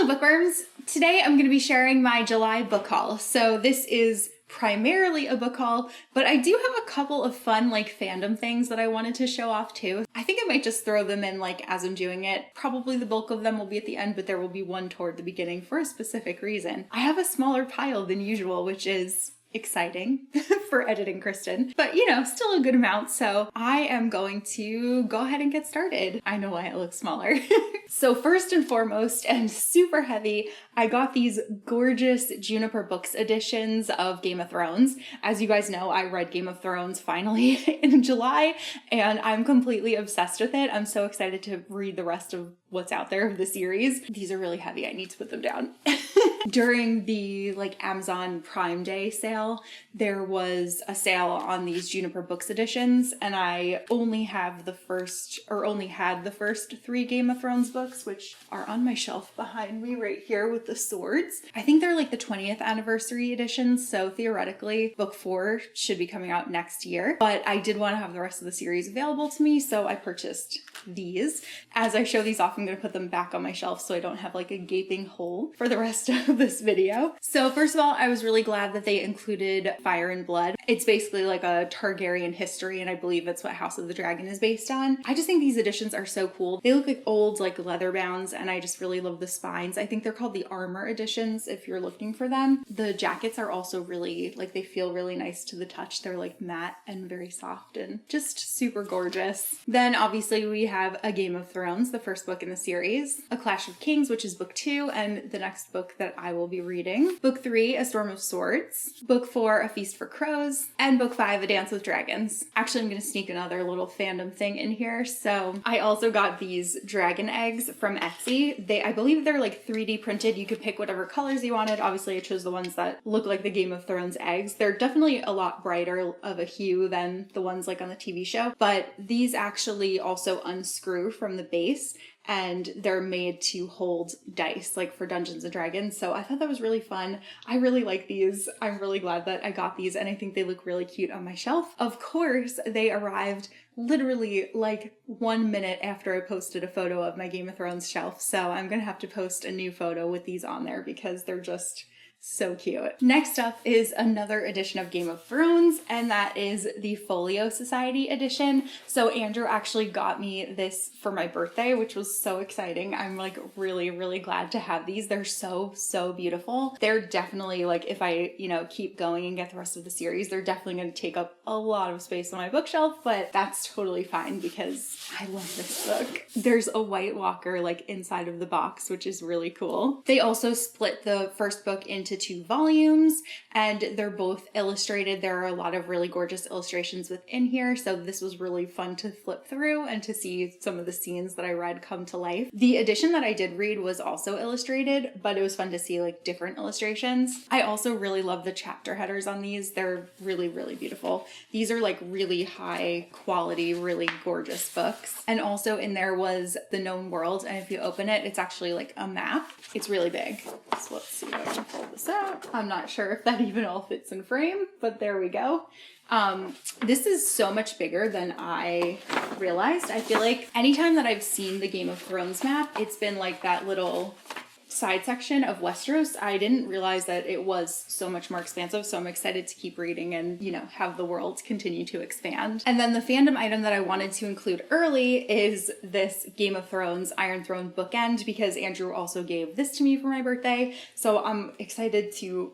Hello bookworms! Today I'm going to be sharing my July book haul. So this is primarily a book haul, but I do have a couple of fun fandom things that I wanted to show off too. I think I might just throw them in as I'm doing it. Probably the bulk of them will be at the end, but there will be one toward the beginning for a specific reason. I have a smaller pile than usual, which is exciting for editing Kristen, but still a good amount. So I am going to go ahead and get started. I know why it looks smaller. So first and foremost, and super heavy, I got these gorgeous Juniper Books editions of Game of Thrones. As you guys know, I read Game of Thrones finally in July, and I'm completely obsessed with it. I'm so excited to read the rest of what's out there of the series. These are really heavy. I need to put them down. During the Amazon Prime Day sale, there was a sale on these Juniper Books editions, and I only had the first 3 Game of Thrones books, which are on my shelf behind me right here with the swords. I think they're the 20th anniversary editions, so theoretically book 4 should be coming out next year, but I did want to have the rest of the series available to me, so I purchased these. As I show these off, I'm going to put them back on my shelf so I don't have a gaping hole for the rest of this video. So first of all, I was really glad that they included Fire and Blood. It's basically a Targaryen history, and I believe it's what House of the Dragon is based on. I just think these editions are so cool. They look like old leather bounds, and I just really love the spines. I think they're called the armor editions if you're looking for them. The jackets are also really they feel really nice to the touch. They're matte and very soft and just super gorgeous. Then obviously we have A Game of Thrones, the first book in the series, A Clash of Kings, which is book 2 and the next book that I will be reading, book 3, A Storm of Swords, book 4, A Feast for Crows, and book 5, A Dance with Dragons. Actually, I'm going to sneak another little fandom thing in here. So I also got these dragon eggs from Etsy. I believe they're 3D printed. You could pick whatever colors you wanted. Obviously I chose the ones that look like the Game of Thrones eggs. They're definitely a lot brighter of a hue than the ones on the TV show, but these actually also unscrew from the base, and they're made to hold dice for Dungeons and Dragons. So I thought that was really fun. I really like these. I'm really glad that I got these, and I think they look really cute on my shelf. Of course, they arrived literally 1 minute after I posted a photo of my Game of Thrones shelf. So I'm gonna have to post a new photo with these on there because they're just so cute. Next up is another edition of Game of Thrones, and that is the Folio Society edition. So Andrew actually got me this for my birthday, which was so exciting. I'm really, really glad to have these. They're so, so beautiful. They're definitely if I, keep going and get the rest of the series, they're definitely going to take up a lot of space on my bookshelf, but that's totally fine because I love this book. There's a White Walker inside of the box, which is really cool. They also split the first book into 2 volumes, and they're both illustrated. There are a lot of really gorgeous illustrations within here, so this was really fun to flip through and to see some of the scenes that I read come to life. The edition that I did read was also illustrated, but it was fun to see different illustrations. I also really love the chapter headers on these. They're really, really beautiful. These are really high quality, really gorgeous books. And also in there was The Known World, and if you open it, it's actually a map. It's really big. So let's see if I can pull this out. I'm not sure if that even all fits in frame, but there we go. This is so much bigger than I realized. I feel anytime that I've seen the Game of Thrones map, it's been that little side section of Westeros. I didn't realize that it was so much more expansive, so I'm excited to keep reading and, have the world continue to expand. And then the fandom item that I wanted to include early is this Game of Thrones Iron Throne bookend, because Andrew also gave this to me for my birthday, so I'm excited to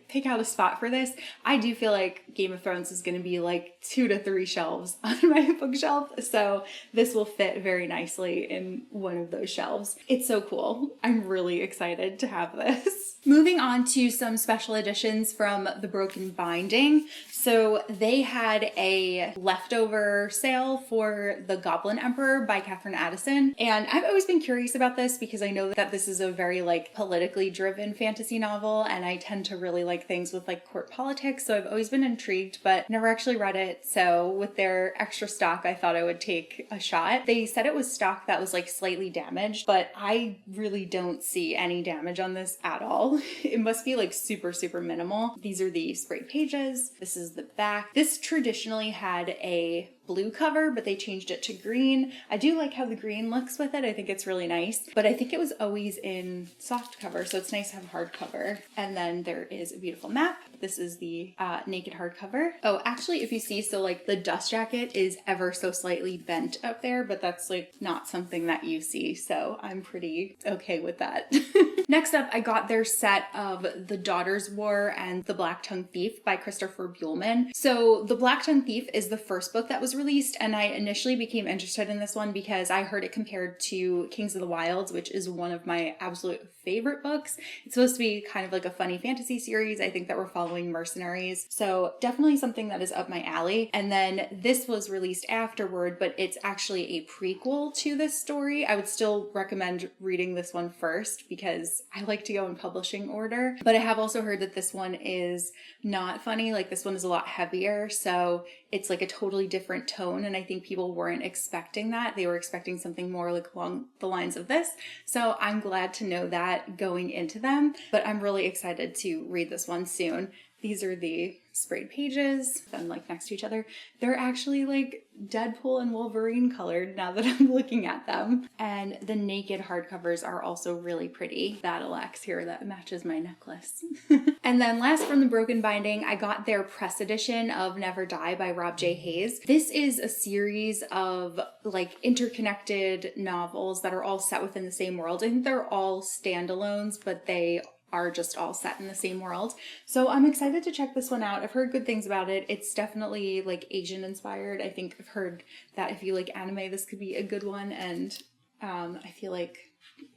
pick out a spot for this. I do feel Game of Thrones is going to be 2 to 3 shelves on my bookshelf, so this will fit very nicely in one of those shelves. It's so cool. I'm really excited to have this. Moving on to some special editions from The Broken Binding. So they had a leftover sale for The Goblin Emperor by Catherine Addison. And I've always been curious about this because I know that this is a very politically driven fantasy novel, and I tend to really like things with court politics. So I've always been intrigued, but never actually read it. So with their extra stock, I thought I would take a shot. They said it was stock that was slightly damaged, but I really don't see any damage on this at all. all. It must be like super, super minimal. These are the sprayed pages. This is the back. This traditionally had a blue cover, but they changed it to green. I do like how the green looks with it. I think it's really nice, but I think it was always in soft cover, so it's nice to have hardcover. And then there is a beautiful map. This is the naked hardcover. Oh, actually, if you see, so like the dust jacket is ever so slightly bent up there, but that's like not something that you see, so I'm pretty okay with that. Next up, I got their set of The Daughter's War and The Black Tongue Thief by Christopher Buehlman. So The Black Tongue Thief is the first book that was released, and I initially became interested in this one because I heard it compared to Kings of the Wilds, which is one of my absolute favorite books. It's supposed to be kind of like a funny fantasy series. I think that we're following mercenaries. So definitely something that is up my alley. And then this was released afterward, but it's actually a prequel to this story. I would still recommend reading this one first because I like to go in publishing order. But I have also heard that this one is not funny. Like this one is a lot heavier. So it's like a totally different tone. And I think people weren't expecting that. They were expecting something more like along the lines of this. So I'm glad to know that going into them, but I'm really excited to read this one soon. These are the sprayed pages, then like next to each other. They're actually like Deadpool and Wolverine colored now that I'm looking at them. And the naked hardcovers are also really pretty. Battle Axe here that matches my necklace. And then last from the Broken Binding, I got their press edition of Never Die by Rob J. Hayes. This is a series of like interconnected novels that are all set within the same world. I think they're all standalones, but they are just all set in the same world. So I'm excited to check this one out. I've heard good things about it. It's definitely like Asian inspired. I think I've heard that if you like anime, this could be a good one. And I feel like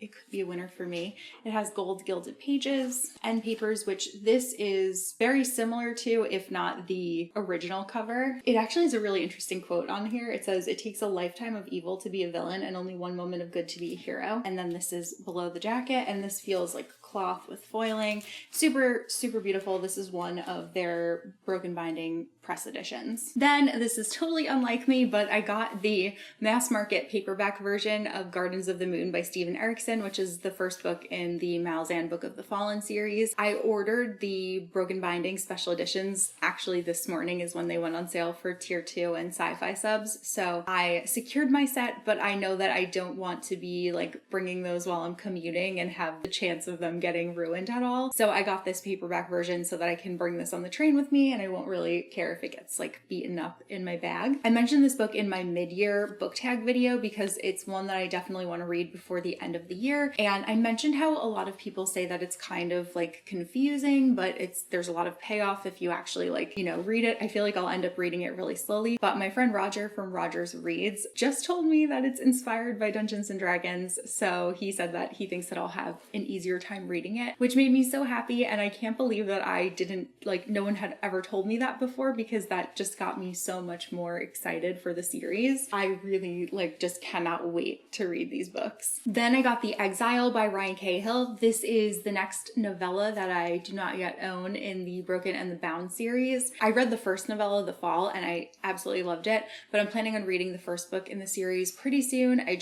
it could be a winner for me. It has gold gilded pages and papers, which this is very similar to, if not the original cover. It actually has a really interesting quote on here. It says, "It takes a lifetime of evil to be a villain and only one moment of good to be a hero." And then this is below the jacket, and this feels like cloth with foiling. Super, super beautiful. This is one of their Broken Binding press editions. Then this is totally unlike me, but I got the mass market paperback version of Gardens of the Moon by Stephen Erickson, which is the first book in the Malzahn Book of the Fallen series. I ordered the Broken Binding special editions. Actually, this morning is when they went on sale for tier 2 and sci-fi subs. So I secured my set, but I know that I don't want to be like bringing those while I'm commuting and have the chance of them getting ruined at all. So I got this paperback version so that I can bring this on the train with me and I won't really care if it gets like beaten up in my bag. I mentioned this book in my mid-year book tag video because it's one that I definitely want to read before the end of the year. And I mentioned how a lot of people say that it's kind of like confusing, but there's a lot of payoff if you actually like, read it. I feel like I'll end up reading it really slowly. But my friend Rodger from Rodger's Reads just told me that it's inspired by Dungeons and Dragons. So he said that he thinks that I'll have an easier time reading it, which made me so happy. And I can't believe that I didn't no one had ever told me that before, because that just got me so much more excited for the series. I really just cannot wait to read these books. Then I got The Exile by Ryan Cahill. This is the next novella that I do not yet own in the Broken and the Bound series. I read the first novella, The Fall, and I absolutely loved it, but I'm planning on reading the first book in the series pretty soon. I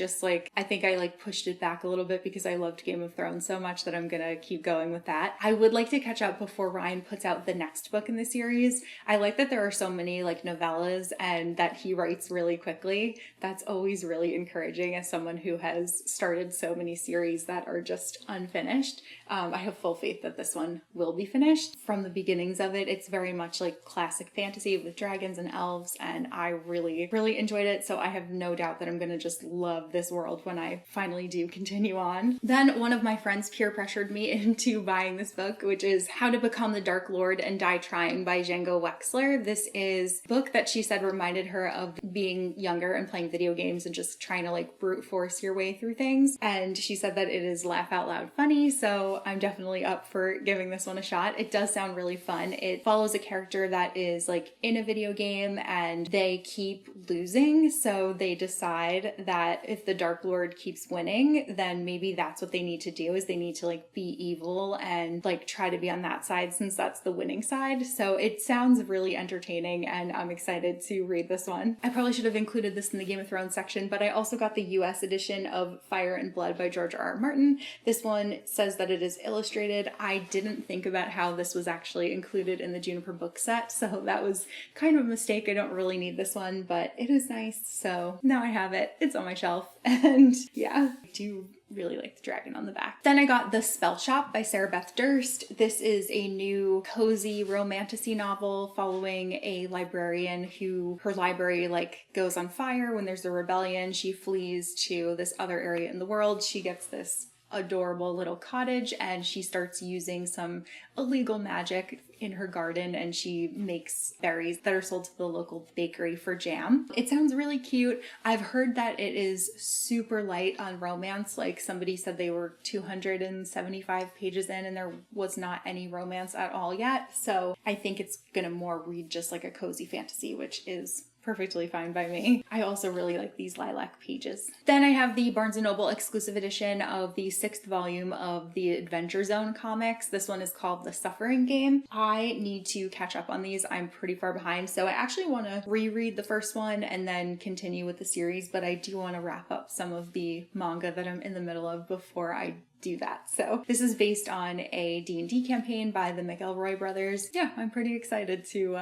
think I pushed it back a little bit because I loved Game of Thrones so much that I'm gonna keep going with that. I would like to catch up before Ryan puts out the next book in the series. I like that there are so many novellas and that he writes really quickly. That's always really encouraging as someone who has started so many series that are just unfinished. I have full faith that this one will be finished. From the beginnings of it, it's very much like classic fantasy with dragons and elves, and I really, really enjoyed it. So I have no doubt that I'm gonna just love this world when I finally do continue on. Then one of my friends peer pressured me into buying this book, which is How to Become the Dark Lord and Die Trying by Django Wexler. This is a book that she said reminded her of being younger and playing video games and just trying to brute force your way through things. And she said that it is laugh out loud funny, so I'm definitely up for giving this one a shot. It does sound really fun. It follows a character that is in a video game and they keep losing, so they decide that if the Dark Lord keeps winning, then maybe that's what they need to do, is they need to be evil and like try to be on that side since that's the winning side. So it sounds really entertaining and I'm excited to read this one. I probably should have included this in the Game of Thrones section, but I also got the US edition of Fire and Blood by George R.R. Martin. This one says that it is illustrated. I didn't think about how this was actually included in the Juniper book set, so that was kind of a mistake. I don't really need this one, but it is nice. So now I have it. It's on my shelf. And yeah, I do really like the dragon on the back. Then I got The Spell Shop by Sarah Beth Durst. This is a new cozy romantasy novel following a librarian who her library like goes on fire when there's a rebellion. She flees to this other area in the world. She gets this adorable little cottage and she starts using some illegal magic in her garden and she makes berries that are sold to the local bakery for jam. It sounds really cute. I've heard that it is super light on romance. Like somebody said they were 275 pages in and there was not any romance at all yet. So I think it's gonna more read just like a cozy fantasy, which is perfectly fine by me. I also really like these lilac pages. Then I have the Barnes & Noble exclusive edition of the 6th volume of the Adventure Zone comics. This one is called The Suffering Game. I need to catch up on these. I'm pretty far behind, so I actually want to reread the first one and then continue with the series, but I do want to wrap up some of the manga that I'm in the middle of before I do that. So this is based on a D&D campaign by the McElroy brothers. Yeah, I'm pretty excited to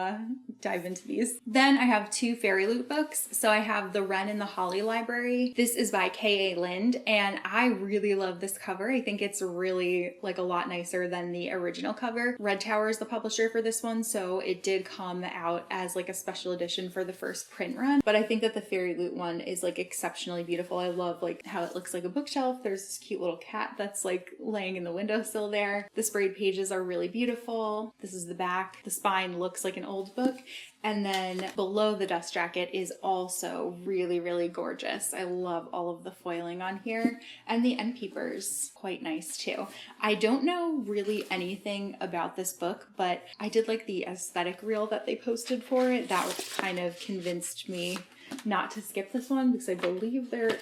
dive into these. Then I have 2 Fairy Loot books. So I have The Wren and the Holly Library. This is by K.A. Lind and I really love this cover. I think it's really like a lot nicer than the original cover. Red Tower is the publisher for this one, so it did come out as like a special edition for the first print run, but I think that the Fairy Loot one is like exceptionally beautiful. I love like how it looks like a bookshelf. There's this cute little cat that's like laying in the windowsill there. The sprayed pages are really beautiful. This is the back. The spine looks like an old book. And then below the dust jacket is also really, really gorgeous. I love all of the foiling on here. And the end papers, quite nice too. I don't know really anything about this book, but I did like the aesthetic reel that they posted for it. That kind of convinced me not to skip this one because I believe there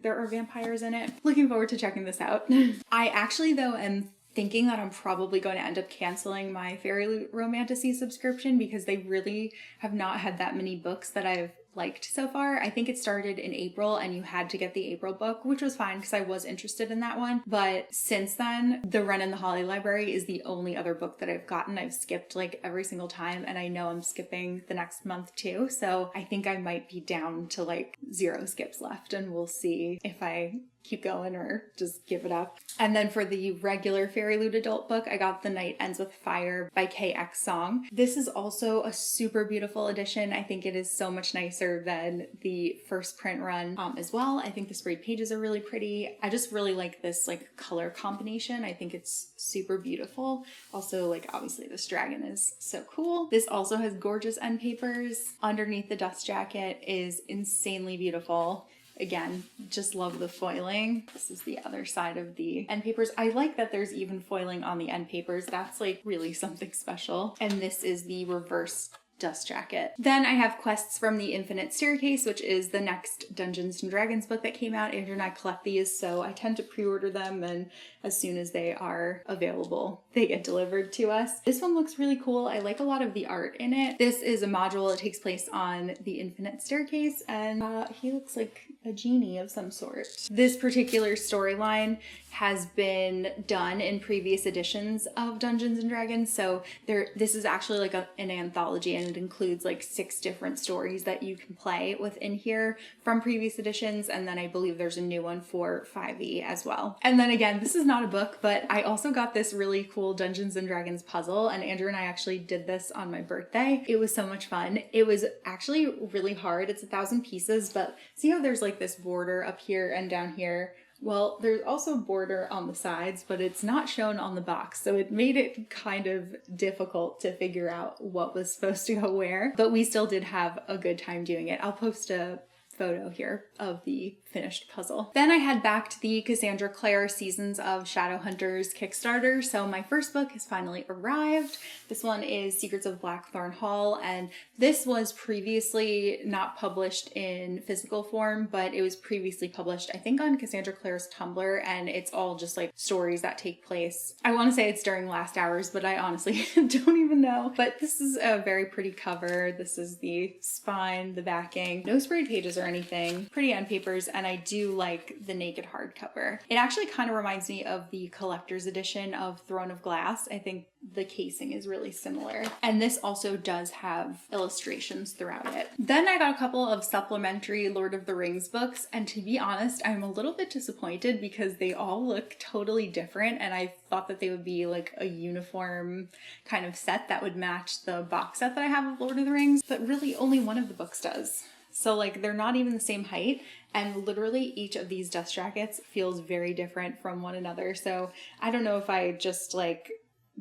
are vampires in it. Looking forward to checking this out. I actually though am thinking that I'm probably going to end up canceling my Fairy Loot Romantasy subscription because they really have not had that many books that I've liked so far. I think it started in April and you had to get the April book, which was fine because I was interested in that one. But since then, The Wren and the Holly Library is the only other book that I've gotten. I've skipped like every single time and I know I'm skipping the next month too. So I think I might be down to like 0 skips left and we'll see if I keep going or just give it up. And then for the regular Fairy Loot adult book, I got The Night Ends with Fire by KX Song. This is also a super beautiful edition. I think it is so much nicer than the first print run as well. I think the sprayed pages are really pretty. I just really like this like color combination. I think it's super beautiful. Also, like obviously this dragon is so cool. This also has gorgeous end papers. Underneath the dust jacket is insanely beautiful. Again, just love the foiling. This is the other side of the end papers. I like that there's even foiling on the end papers. That's like really something special. And this is the reverse dust jacket. Then I have Quests from the Infinite Staircase, which is the next Dungeons and Dragons book that came out. Andrew and I collect these, so I tend to pre-order them, and as soon as they are available, they get delivered to us. This one looks really cool. I like a lot of the art in it. This is a module. It takes place on the Infinite Staircase, and he looks like a genie of some sort. This particular storyline has been done in previous editions of Dungeons and Dragons, so this is actually like an anthology, and it includes like 6 different stories that you can play within here from previous editions, and then I believe there's a new one for 5e as well. And then again, this is not a book, but I also got this really cool Dungeons and Dragons puzzle, and Andrew and I actually did this on my birthday. It was so much fun. It was actually really hard. It's 1,000 pieces, but see how there's like this border up here and down here? Well, there's also border on the sides, but it's not shown on the box, so it made it kind of difficult to figure out what was supposed to go where, but we still did have a good time doing it. I'll post a photo here of the finished puzzle. Then I head back to the Cassandra Clare Seasons of Shadowhunters Kickstarter. So my first book has finally arrived. This one is Secrets of Blackthorn Hall, and this was previously not published in physical form, but it was previously published, I think, on Cassandra Clare's Tumblr, and it's all just like stories that take place. I want to say it's during last hours, but I honestly don't even know. But this is a very pretty cover. This is the spine, the backing, no sprayed pages or anything, pretty end papers, and I do like the naked hardcover. It actually kind of reminds me of the collector's edition of Throne of Glass. I think the casing is really similar. And this also does have illustrations throughout it. Then I got a couple of supplementary Lord of the Rings books, and to be honest, I'm a little bit disappointed because they all look totally different, and I thought that they would be like a uniform kind of set that would match the box set that I have of Lord of the Rings, but really only one of the books does. So like they're not even the same height, and literally each of these dust jackets feels very different from one another. So I don't know if I just like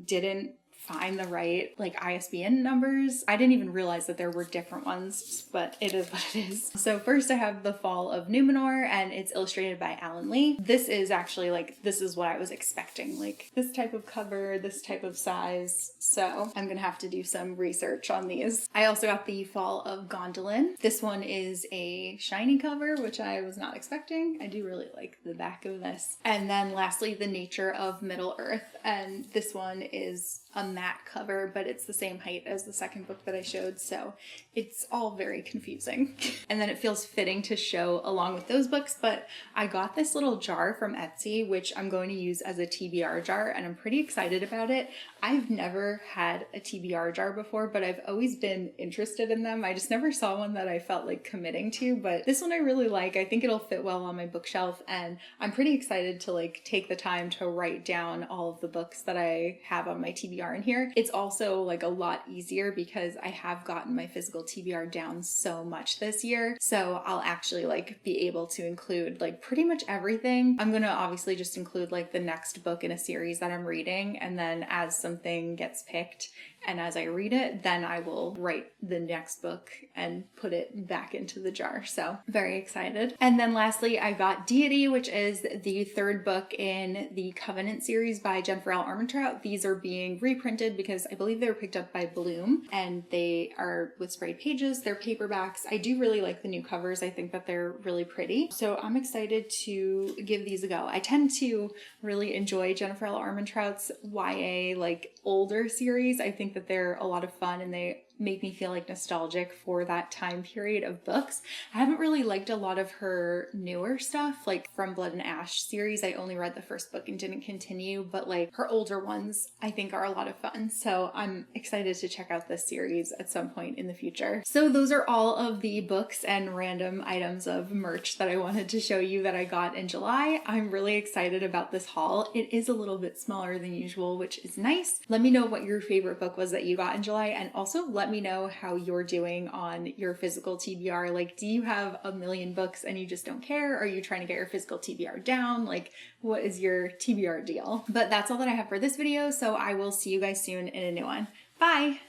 didn't find the right like ISBN numbers. I didn't even realize that there were different ones, but it is what it is. So first I have The Fall of Numenor, and it's illustrated by Alan Lee. This is actually like, this is what I was expecting, like this type of cover, this type of size. So I'm gonna have to do some research on these. I also got The Fall of Gondolin. This one is a shiny cover, which I was not expecting. I do really like the back of this. And then lastly, The Nature of Middle-earth, and this one is a matte cover, but it's the same height as the second book that I showed, so it's all very confusing. And then it feels fitting to show along with those books, but I got this little jar from Etsy, which I'm going to use as a TBR jar, and I'm pretty excited about it. I've never had a TBR jar before, but I've always been interested in them. I just never saw one that I felt like committing to, but this one I really like. I think it'll fit well on my bookshelf, and I'm pretty excited to like take the time to write down all of the books that I have on my TBR in here. It's also like a lot easier because I have gotten my physical TBR down so much this year, so I'll actually like be able to include like pretty much everything. I'm gonna obviously just include like the next book in a series that I'm reading, and then as something gets picked and as I read it, then I will write the next book and put it back into the jar. So very excited. And then lastly, I got Deity, which is the third book in the Covenant series by Jennifer L. Armentrout. These are being reprinted because I believe they were picked up by Bloom, and they are with sprayed pages. They're paperbacks. I do really like the new covers. I think that they're really pretty. So I'm excited to give these a go. I tend to really enjoy Jennifer L. Armentrout's YA like older series. I think that they're a lot of fun, and they make me feel like nostalgic for that time period of books. I haven't really liked a lot of her newer stuff, like From Blood and Ash series. I only read the first book and didn't continue, but like her older ones I think are a lot of fun. So I'm excited to check out this series at some point in the future. So those are all of the books and random items of merch that I wanted to show you that I got in July. I'm really excited about this haul. It is a little bit smaller than usual, which is nice. Let me know what your favorite book was that you got in July, and also let me know how you're doing on your physical TBR. Like, do you have a million books and you just don't care? Are you trying to get your physical TBR down? Like, what is your TBR deal? But that's all that I have for this video, so I will see you guys soon in a new one. Bye!